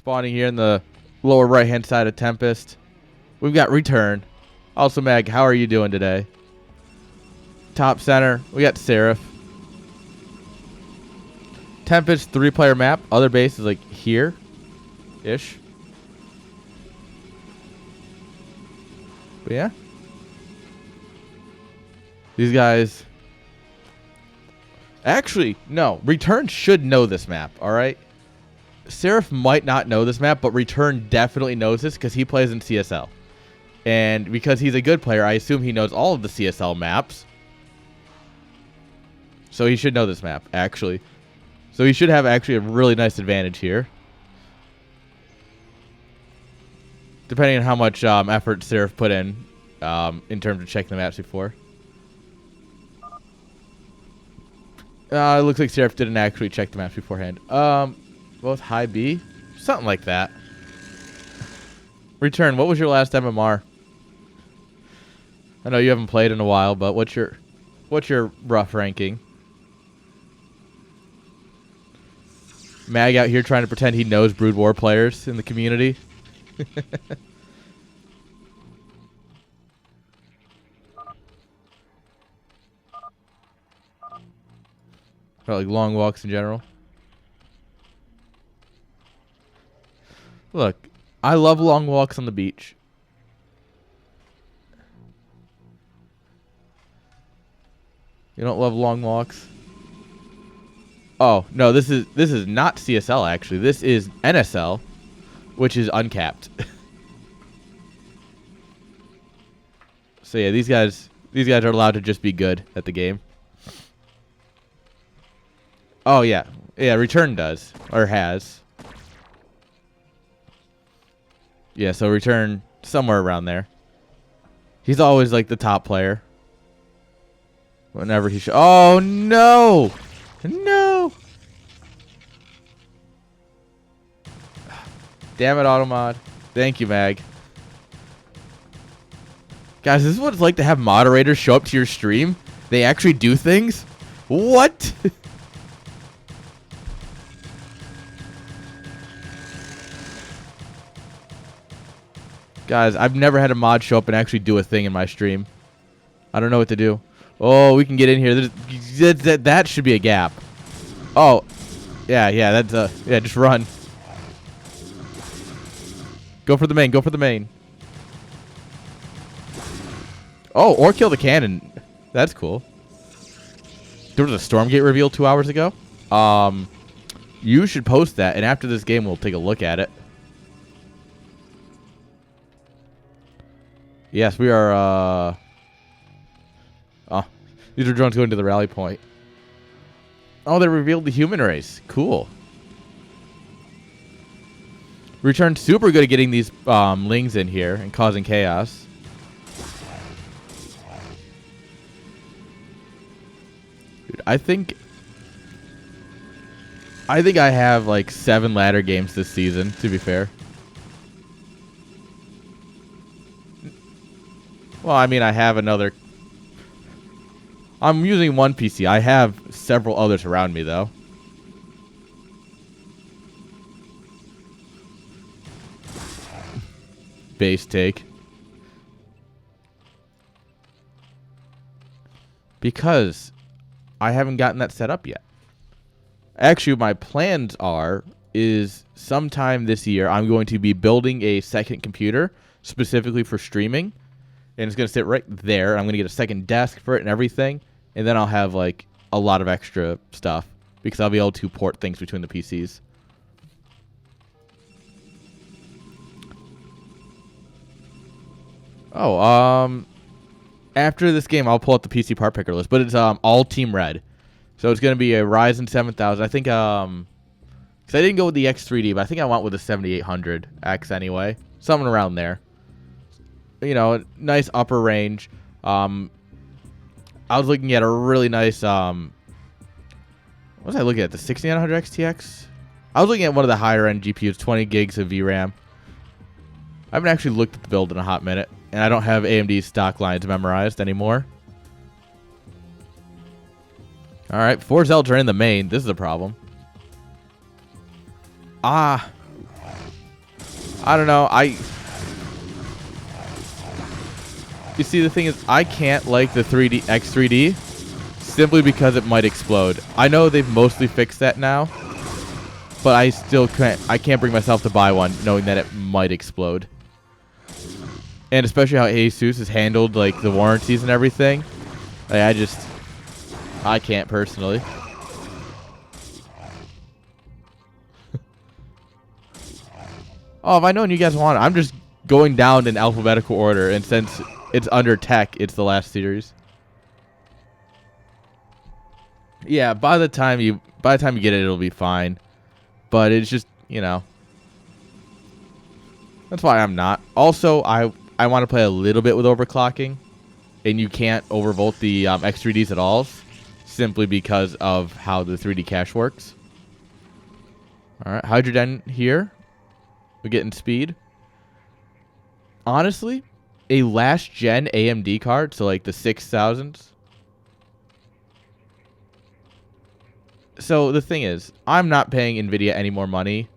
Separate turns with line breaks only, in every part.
Spawning here in the lower right-hand side of Tempest. We've got Return. Also, Meg, how are you doing today? Top center, we got Sirref. Tempest 3-player map. Other base is like here-ish. But yeah. These guys... Actually, no. Return should know this map, alright? Sirref might not know this map, but Return definitely knows this because he plays in CSL. And because he's a good player, I assume he knows all of the CSL maps. So he should know this map, actually. So he should have actually a really nice advantage here. Depending on how much effort Sirref put in terms of checking the maps before. It looks like Sirref didn't actually check the maps beforehand. Both high B? Something like that. Return, what was your last MMR? I know you haven't played in a while, but what's your rough ranking? Mag out here trying to pretend he knows Brood War players in the community. Or like long walks in general. Look, I love long walks on the beach. You don't love long walks? Oh, no, this is not CSL actually. This is NSL, which is uncapped. So yeah, these guys are allowed to just be good at the game. Oh yeah. Yeah, Return does or has. Yeah, so Return somewhere around there. He's always like the top player. Whenever he oh no! No! Damn it, Automod. Thank you, Mag. Guys, this is what it's like to have moderators show up to your stream. They actually do things? What? Guys, I've never had a mod show up and actually do a thing in my stream. I don't know what to do. Oh, we can get in here. That should be a gap. Oh, yeah, that's yeah, just run. Go for the main. Go for the main. Oh, or kill the cannon. That's cool. There was a Stormgate reveal 2 hours ago. You should post that, and after this game, we'll take a look at it. Yes, we are, oh, these are drones going to the rally point. Oh, they revealed the human race. Cool. Return super good at getting these lings in here and causing chaos. Dude, I think I have like 7 ladder games this season, to be fair. Well, I mean, I have another... I'm using one PC. I have several others around me, though. Base take. Because I haven't gotten that set up yet. Actually, my plans is sometime this year, I'm going to be building a second computer specifically for streaming. And it's going to sit right there. I'm going to get a second desk for it and everything. And then I'll have, like, a lot of extra stuff. Because I'll be able to port things between the PCs. Oh, after this game, I'll pull up the PC part picker list. But it's all Team Red. So it's going to be a Ryzen 7000. I think, because I didn't go with the X3D, but I think I went with the 7800X anyway. Something around there. You know, nice upper range. I was looking at a really nice, what was I looking at? The 6900 XTX? I was looking at one of the higher end GPUs, 20 gigs of VRAM. I haven't actually looked at the build in a hot minute, and I don't have AMD's stock lines memorized anymore. Alright, 4 Zelds are in the main. This is a problem. Ah. I don't know. You see, the thing is, I can't like the 3D X3D simply because it might explode. I know they've mostly fixed that now, but I still can't. I can't bring myself to buy one, knowing that it might explode. And especially how Asus has handled like the warranties and everything. Like, I can't personally. Oh, if I known you guys want it, I'm just going down in alphabetical order, and since it's under tech, it's the last series. Yeah, by the time you get it, it'll be fine. But it's just, you know, that's why I'm not. Also, I want to play a little bit with overclocking, and you can't overvolt the X3Ds at all, simply because of how the 3D cache works. All right, Hydrogen here. We're getting speed. Honestly, a last gen AMD card, so like the 6000s. So the thing is, I'm not paying Nvidia any more money.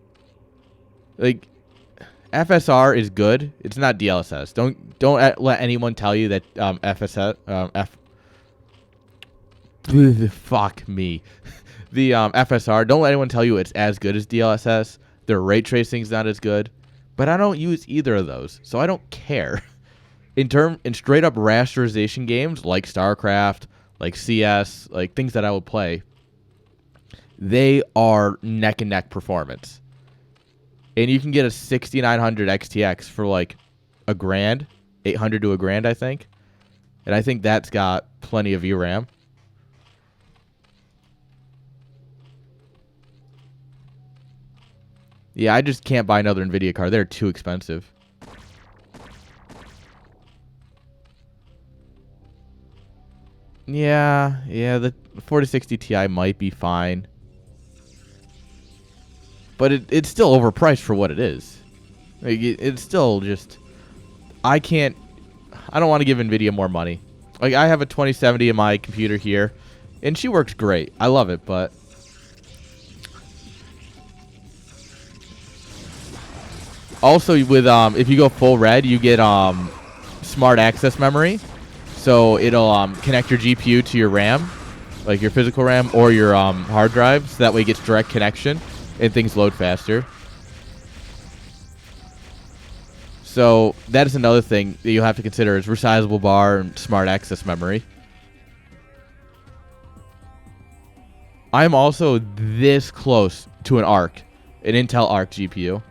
Like, FSR is good. It's not DLSS. Don't let anyone tell you that fuck me. The FSR, don't let anyone tell you it's as good as DLSS. Their ray tracing's not as good, but I don't use either of those, so I don't care. In straight up rasterization games like StarCraft, like CS, like things that I would play, they are neck and neck performance. And you can get a 6900 XTX for like $1,000, 800 to $1,000, I think. And I think that's got plenty of VRAM. Yeah, I just can't buy another Nvidia card. They're too expensive. Yeah, the 4060 Ti might be fine. But it's still overpriced for what it is. Like, it's still just... I don't want to give Nvidia more money. Like, I have a 2070 in my computer here, and she works great. I love it, but... Also, with if you go full red, you get smart access memory. So it'll connect your GPU to your RAM, like your physical RAM or your hard drive, so that way it gets direct connection and things load faster. So that is another thing that you'll have to consider is resizable bar and smart access memory. I'm also this close to an Intel Arc GPU.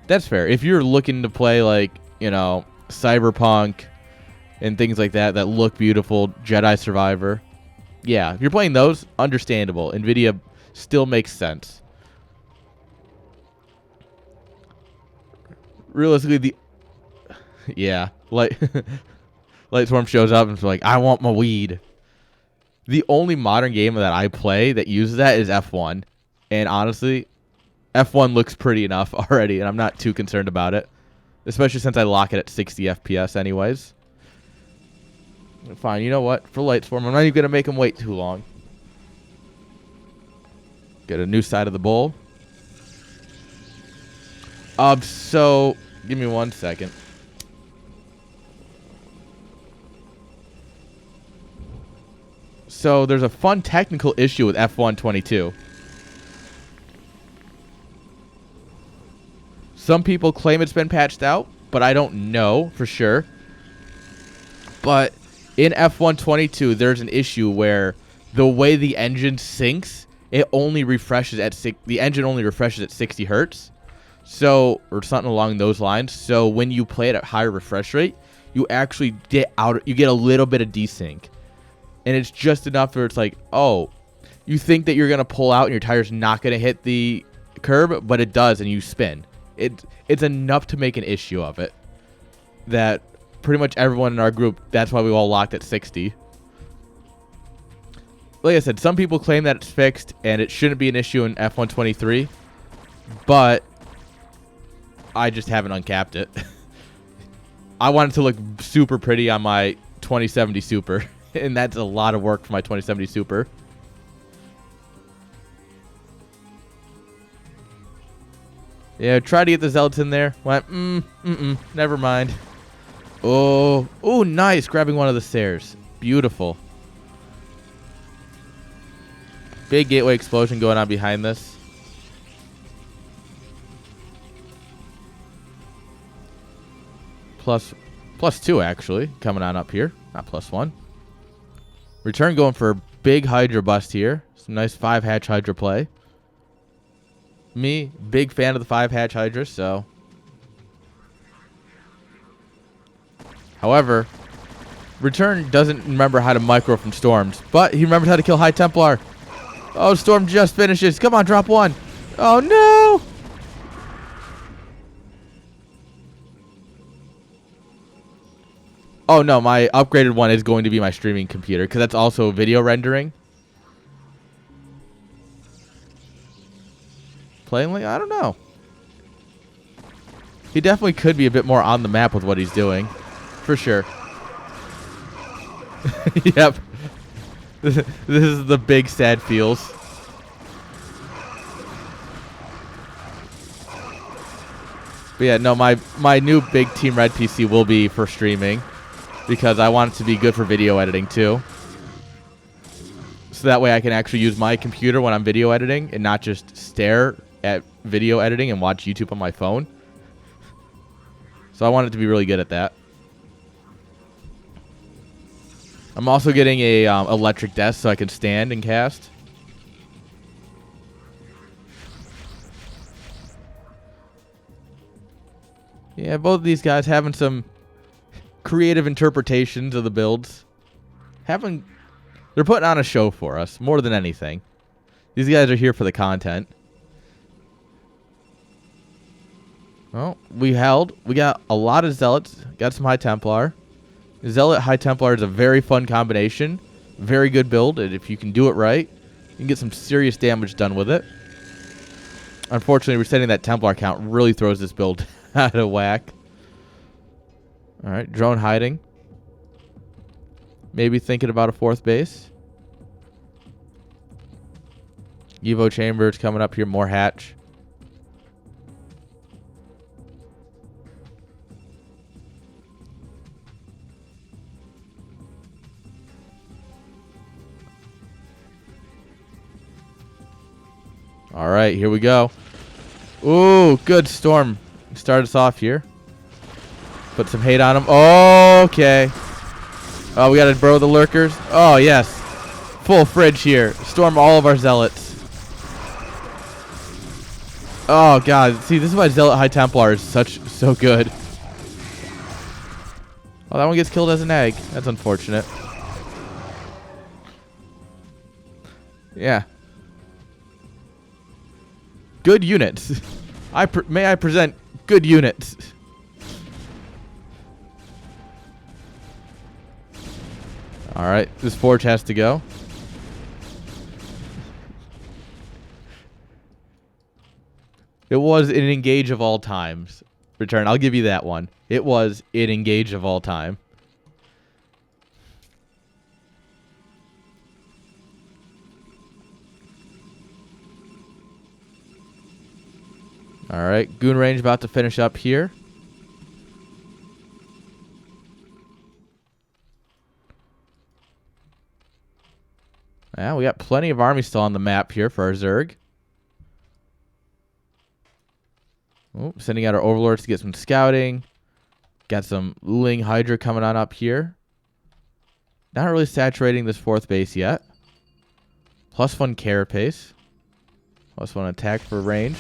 That's fair. If you're looking to play like, you know, Cyberpunk and things like that that look beautiful, Jedi Survivor. Yeah, if you're playing those, understandable. Nvidia still makes sense. Realistically, yeah, Lightswarm shows up and is like, I want my weed. The only modern game that I play that uses that is F1. And honestly, F1 looks pretty enough already, and I'm not too concerned about it. Especially since I lock it at 60 FPS anyways. Fine, you know what? For Lightswarm, I'm not even going to make him wait too long. Get a new side of the bowl. So, give me 1 second. So, there's a fun technical issue with F1 22. Some people claim it's been patched out, but I don't know for sure. But in F1 22, there's an issue where the way the engine syncs, it only refreshes at the engine only refreshes at 60 hertz. So, or something along those lines. So when you play it at higher refresh rate, you actually get a little bit of desync. And it's just enough where it's like, oh, you think that you're going to pull out and your tire's not going to hit the curb, but it does and you spin. It's enough to make an issue of it. That pretty much everyone in our group, that's why we all locked at 60. Like I said, some people claim that it's fixed and it shouldn't be an issue in F1 23. But I just haven't uncapped it. I want it to look super pretty on my 2070 Super. And that's a lot of work for my 2070 Super. Yeah, tried to get the Zealots in there. Went, never mind. Oh, nice. Grabbing one of the stairs. Beautiful. Big gateway explosion going on behind this. Plus 2, actually, coming on up here. Not +1. Return going for a big Hydra bust here. Some nice 5-hatch Hydra play. Me, big fan of the 5-hatch Hydra, so. However, Return doesn't remember how to micro from Storms, but he remembers how to kill High Templar. Oh, Storm just finishes. Come on, drop 1. Oh, no! Oh, no, my upgraded one is going to be my streaming computer, because that's also video rendering. Plainly, I don't know. He definitely could be a bit more on the map with what he's doing. For sure. Yep. This is the big sad feels. But yeah, no, my new big Team Red PC will be for streaming. Because I want it to be good for video editing too. So that way I can actually use my computer when I'm video editing and not just stare at video editing and watch YouTube on my phone. So I want it to be really good at that. I'm also getting a electric desk so I can stand and cast. Yeah, both of these guys having some creative interpretations of the builds. They're putting on a show for us more than anything. These guys are here for the content. Well, we got a lot of Zealots, got some High Templar. Zealot High Templar is a very fun combination, very good build, and if you can do it right, you can get some serious damage done with it. Unfortunately, resetting that Templar count really throws this build out of whack. Alright, drone hiding. Maybe thinking about a 4th base. Evo Chambers coming up here, more hatch. Alright, here we go. Ooh, good Storm. Start us off here. Put some hate on him. Oh, okay. Oh, we got to bro the lurkers. Oh, yes. Full fridge here. Storm all of our Zealots. Oh, God. See, this is why Zealot High Templar is so good. Oh, that one gets killed as an egg. That's unfortunate. Yeah. Good units. May I present good units. Alright, this forge has to go. It was an engage of all times. Return, I'll give you that one. It was an engage of all time. Alright, Goon Range about to finish up here. Yeah, we got plenty of army still on the map here for our Zerg. Oh, sending out our Overlords to get some scouting. Got some Ling Hydra coming on up here. Not really saturating this 4th base yet. +1 carapace. +1 attack for range.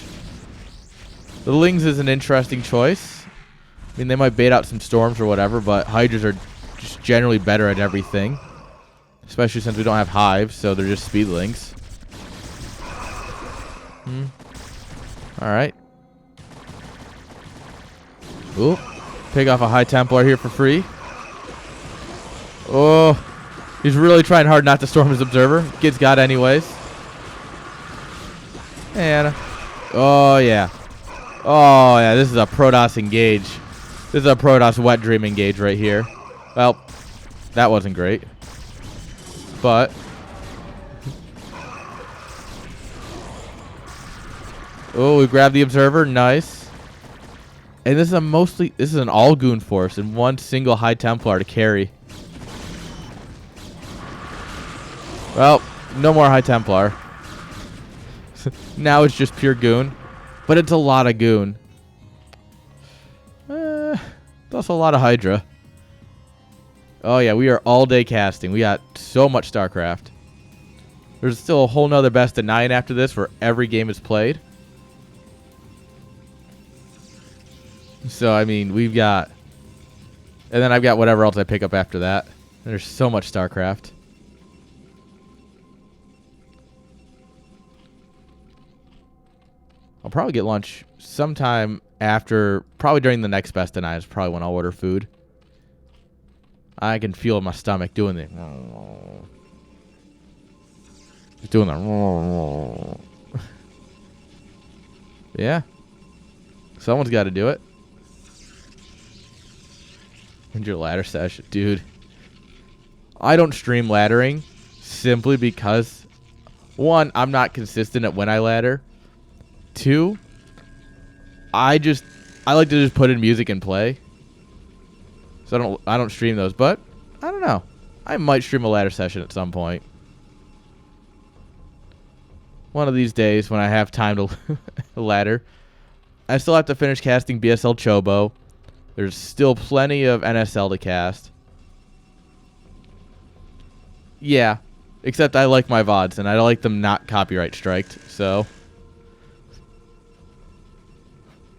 The Lings is an interesting choice. I mean, they might bait out some Storms or whatever, but Hydras are just generally better at everything. Especially since we don't have hives, so they're just speedlings. Alright. Ooh. Pick off a High Templar here for free. Oh. He's really trying hard not to storm his observer. Gets got anyways. And oh yeah. Oh yeah, this is a PROTOSS engage. This is a PROTOSS wet dream engage right here. Well, that wasn't great. But Oh, we grabbed the observer. Nice. And this is an all goon force and one single High Templar to carry. Well, no more High Templar. Now it's just pure goon. But it's a lot of goon. That's a lot of Hydra. Oh yeah, we are all day casting. We got so much StarCraft. There's still a whole nother best of 9 after this where every game is played. So, I mean, we've got... And then I've got whatever else I pick up after that. There's so much StarCraft. I'll probably get lunch sometime after... Probably during the next best of 9 is probably when I'll order food. I can feel my stomach doing the... Just doing the... Yeah. Someone's got to do it. When's your ladder session? Dude. I don't stream laddering simply because, 1, I'm not consistent at when I ladder. 2, I like to just put in music and play. So I don't stream those, but I don't know. I might stream a ladder session at some point. One of these days when I have time to ladder. I still have to finish casting BSL Chobo. There's still plenty of NSL to cast. Yeah. Except I like my VODs, and I like them not copyright striked, so...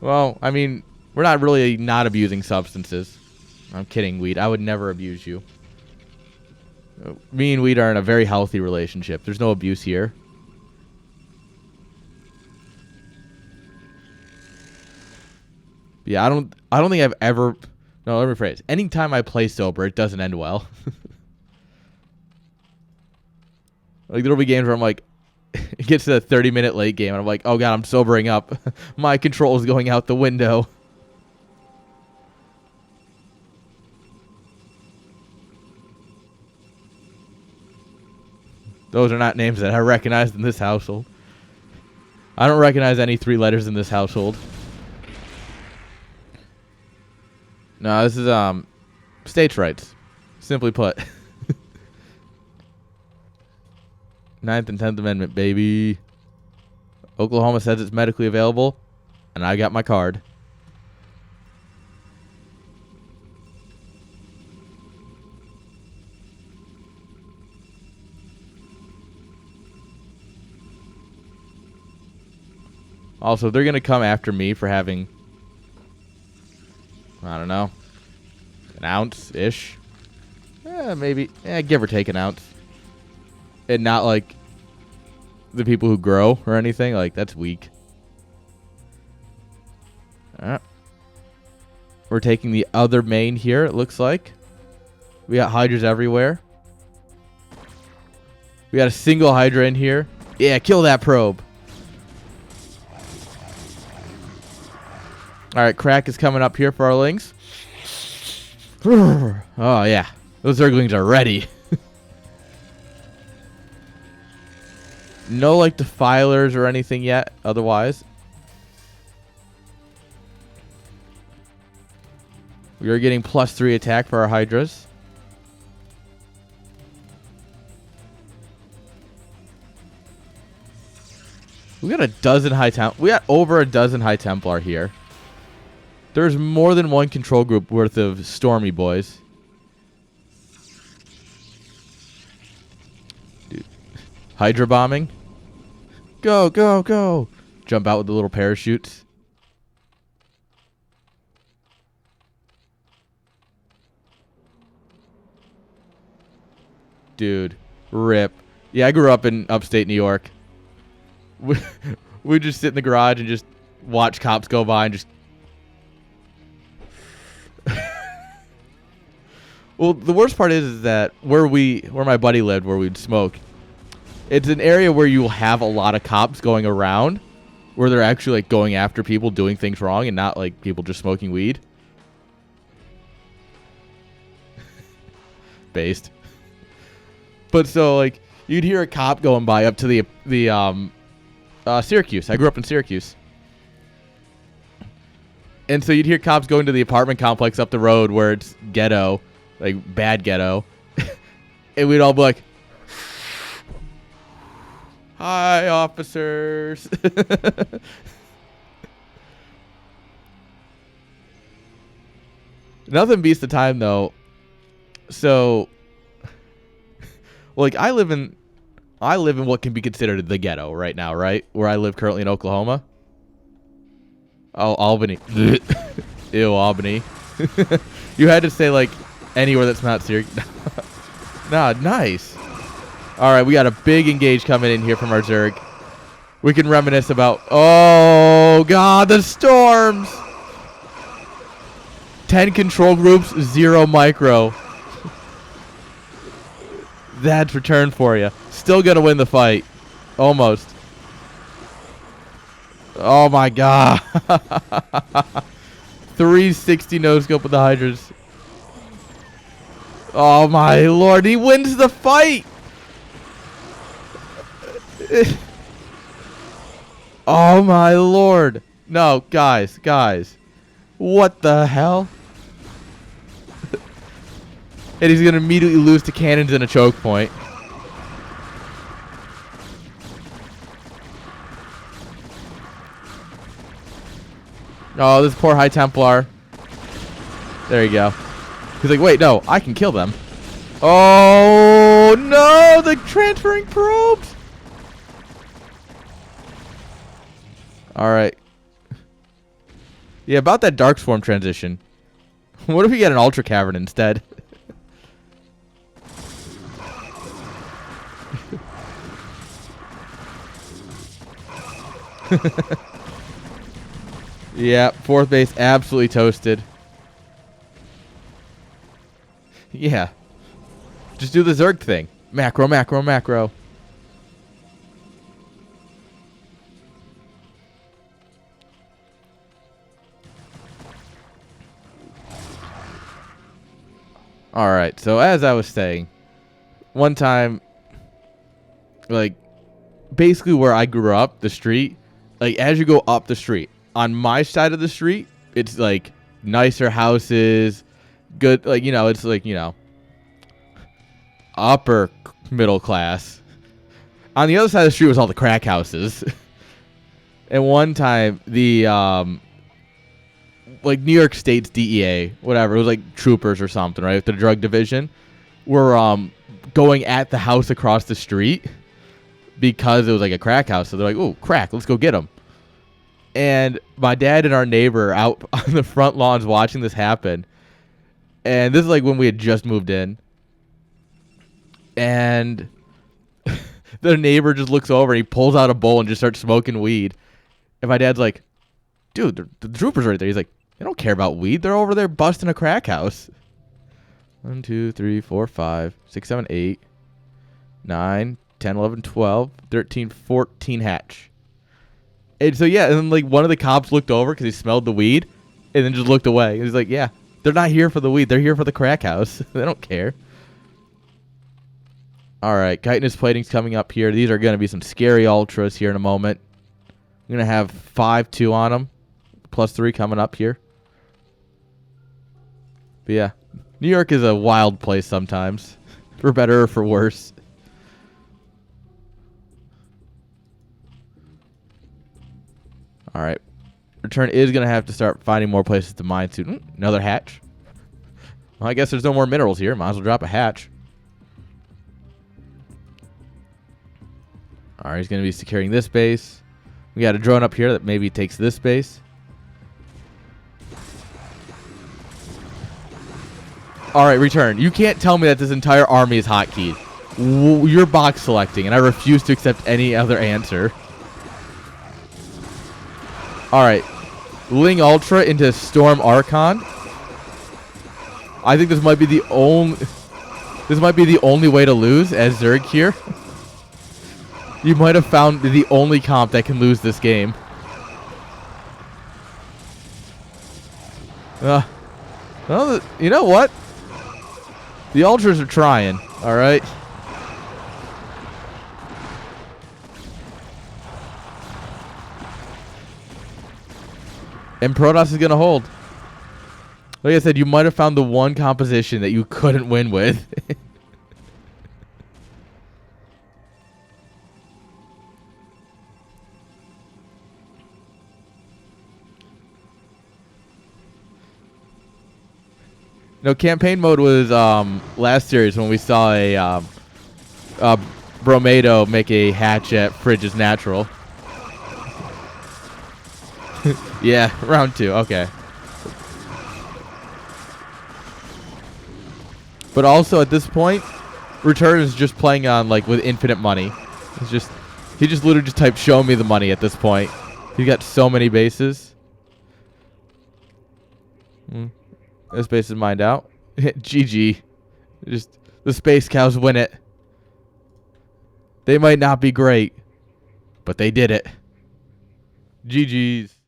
Well, I mean, we're not really not abusing substances. I'm kidding, Weed. I would never abuse you. Me and Weed are in a very healthy relationship. There's no abuse here. Yeah, I don't think I've ever... No, let me rephrase. Anytime I play sober, it doesn't end well. Like, there'll be games where I'm like... It gets to the 30-minute late game, and I'm like, oh god, I'm sobering up. My control is going out the window. Those are not names that I recognize in this household. I don't recognize any 3 letters in this household. No, this is states' rights. Simply put. 9th and 10th Amendment, baby. Oklahoma says it's medically available, and I got my card. Also, they're going to come after me for having, I don't know, an ounce-ish. Maybe, give or take an ounce. And not like the people who grow or anything. Like, that's weak. We're taking the other main here, it looks like. We got Hydras everywhere. We got a single Hydra in here. Yeah, kill that probe. Alright, Crack is coming up here for our links. Oh, yeah. Those Zerglings are ready. No, like, defilers or anything yet, otherwise. We are getting +3 attack for our Hydras. We got a dozen we got over a dozen High Templar here. There's more than one control group worth of Stormy boys. Dude. Hydra bombing. Go, go, go. Jump out with the little parachutes. Dude. Rip. Yeah, I grew up in upstate New York. We just sit in the garage and just watch cops go by and just... Well, the worst part is that where my buddy lived, where we'd smoke, it's an area where you'll have a lot of cops going around, where they're actually like going after people doing things wrong and not like people just smoking weed. Based. But so like you'd hear a cop going by up to the Syracuse. I grew up in Syracuse. And so you'd hear cops going to the apartment complex up the road where it's ghetto, like bad ghetto. And we'd all be like, "Hi, officers." Nothing beats the time, though. So, like, I live in what can be considered the ghetto right now, right? Where I live currently in Oklahoma. Oh, Albany. Ew, Albany. You had to say, like, anywhere that's not Syracuse. Nah, nice. All right, we got a big engage coming in here from our Zerg. We can reminisce about... Oh, God, the storms! 10 control groups, 0 micro. That's return for you. Still going to win the fight. Almost. Oh, my God. 360 no-scope with the Hydras. Oh, my Lord. He wins the fight. Oh, my Lord. No, guys. What the hell? And he's going to immediately lose to cannons and a choke point. Oh, this poor High Templar. There you go. He's like, wait, no, I can kill them. Oh, no, the transferring probes. All right. Yeah, about that Darkswarm transition. What if we get an Ultra Cavern instead? Yeah, 4th base absolutely toasted. Yeah. Just do the Zerg thing. Macro. Alright, so as I was saying, one time, like, basically where I grew up, the street, like, as you go up the street, on my side of the street, it's, like, nicer houses, good, like, you know, it's, like, you know, upper middle class. On the other side of the street was all the crack houses. And one time, the, like, New York State's DEA, whatever, it was, like, troopers or something, right, the drug division, were, going at the house across the street because it was, like, a crack house. So they're like, oh, crack, let's go get them. And my dad and our neighbor out on the front lawns watching this happen. And this is like when we had just moved in. And the neighbor just looks over and he pulls out a bowl and just starts smoking weed. And my dad's like, dude, the troopers are right there. He's like, they don't care about weed. They're over there busting a crack house. 1, 2, 3, 4, 5, 6, 7, 8, 9, 10, 11, 12, 13, 14 hatch. And so, yeah, and then, like, one of the cops looked over because he smelled the weed and then just looked away. And he's like, yeah, they're not here for the weed. They're here for the crack house. They don't care. All right, chitinous plating's coming up here. These are going to be some scary ultras here in a moment. I'm going to have 5-2 on them. +3 coming up here. But, yeah, New York is a wild place sometimes. For better or for worse. All right. Return is going to have to start finding more places to mine soon. Another hatch. Well, I guess there's no more minerals here. Might as well drop a hatch. All right, he's going to be securing this base. We got a drone up here that maybe takes this base. All right, return. You can't tell me that this entire army is hotkeyed. You're box selecting, and I refuse to accept any other answer. All right, Ling Ultra into Storm Archon. I think this might be the only. This might be the only way to lose as Zerg here. You might have found the only comp that can lose this game. Well, you know what? The Ultras are trying. All right. And PROTOSS is going to hold. Like I said, you might have found the one composition that you couldn't win with. No, campaign mode was last series when we saw a Bromado make a hatch at Fridge's Natural. Yeah, round 2. Okay. But also at this point, Return is just playing on like with infinite money. It's just he just literally just typed "show me the money" at this point. He got so many bases. This base is mined out. GG. Just the Space Cows win it. They might not be great, but they did it. GG's.